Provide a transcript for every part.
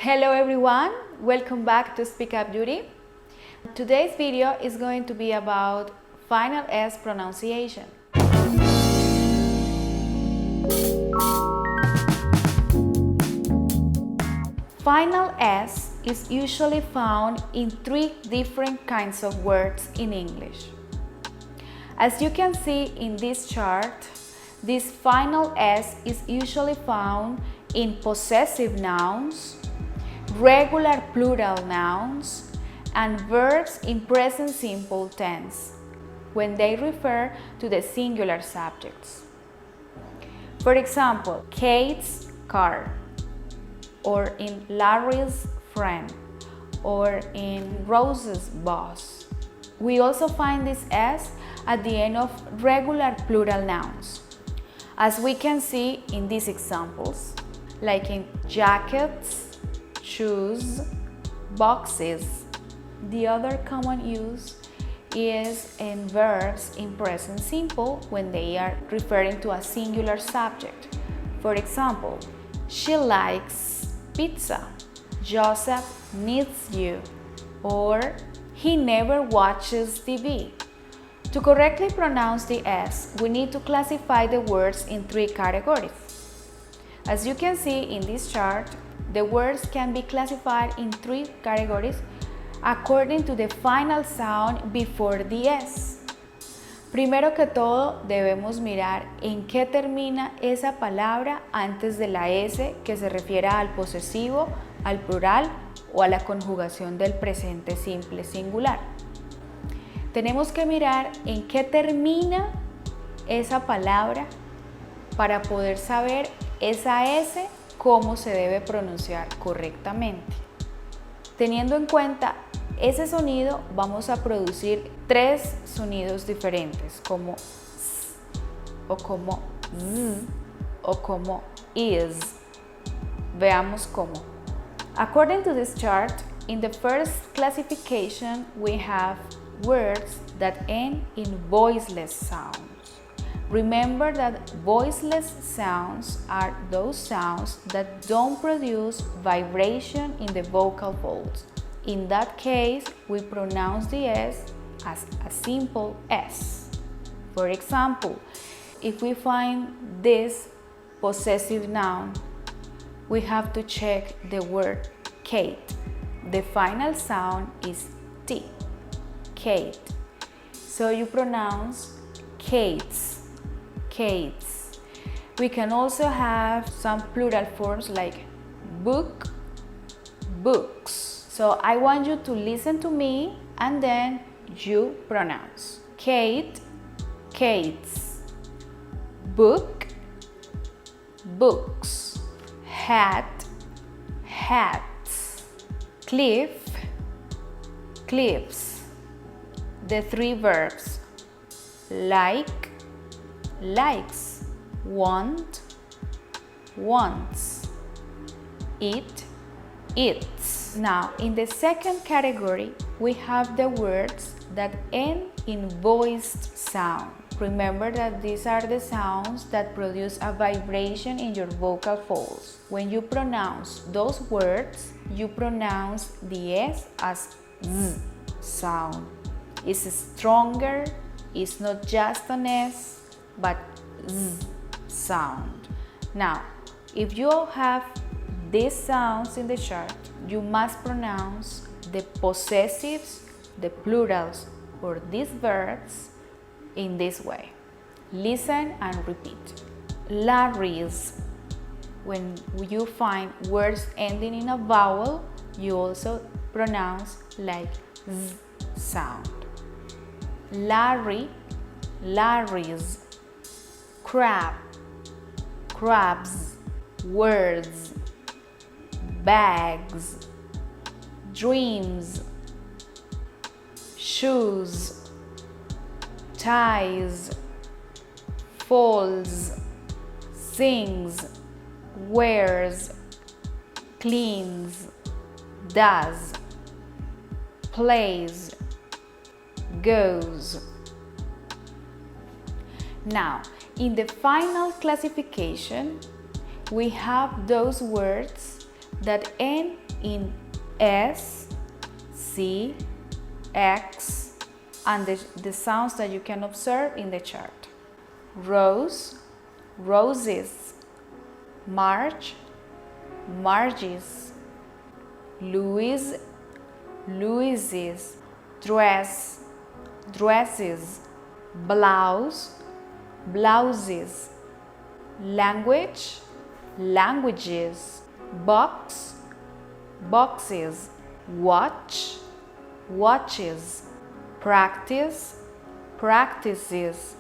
Hello everyone, welcome back to Speak Up Duty. Today's video is going to be about final S pronunciation. Final S is usually found in three different kinds of words in English. As you can see in this chart, this final S is usually found in possessive nouns, regular plural nouns, and verbs in present simple tense when they refer to the singular subjects. For example, Kate's car, or in Larry's friend, or in Rose's boss. We also find this S at the end of regular plural nouns, as we can see in these examples, like in jackets, shoes, boxes. The other common use is in verbs in present simple when they are referring to a singular subject. For example, she likes pizza, Joseph needs you, or he never watches TV. To correctly pronounce the S, we need to classify the words in three categories. As you can see in this chart, the words can be classified in three categories according to the final sound before the S. Primero que todo, debemos mirar en qué termina esa palabra antes de la S que se refiera al posesivo, al plural o a la conjugación del presente simple singular. Tenemos que mirar en qué termina esa palabra para poder saber esa S cómo se debe pronunciar correctamente. Teniendo en cuenta ese sonido, vamos a producir tres sonidos diferentes, como S, o como Z, o como is. Veamos cómo. According to this chart, in the first classification, we have words that end in voiceless sounds. Remember that voiceless sounds are those sounds that don't produce vibration in the vocal folds. In that case, we pronounce the S as a simple S. For example, if we find this possessive noun, we have to check the word Kate. The final sound is T, Kate. So you pronounce Kates. Kates. We can also have some plural forms like book, books. So I want you to listen to me and then you pronounce. Kate, Kates. Book, books. Hat, hats. Cliff, cliffs. The three verbs like, likes, want, wants, eat, eats. Now, in the second category, we have the words that end in voiced sound. Remember that these are the sounds that produce a vibration in your vocal folds. When you pronounce those words, you pronounce the S as Z sound. It's stronger, it's not just an S, but Z sound. Now, if you have these sounds in the chart, you must pronounce the possessives, the plurals, or these verbs in this way. Listen and repeat. Larry's. When you find words ending in a vowel, you also pronounce like Z sound. Larry, Larry's. Crab, crabs. Words, bags. Dreams, shoes. Ties, falls. Sings, wears. Cleans, does. Plays, goes. Now, in the final classification, we have those words that end in S, C, X, and the sounds that you can observe in the chart. Rose, roses. March, marges. Louis, Louises. Dress, dresses. Blouse, blouses. Language, languages. Box, boxes. Watch, watches. Practice, practices.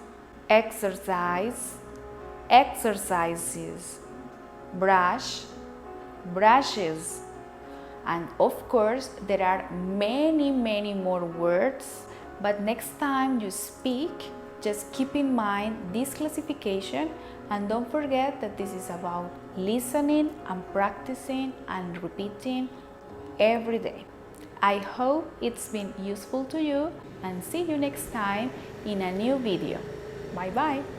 Exercise, exercises. Brush, brushes. And of course, there are many more words, but next time you speak, just keep in mind this classification, and don't forget that this is about listening and practicing and repeating every day. I hope it's been useful to you, and see you next time in a new video. Bye bye!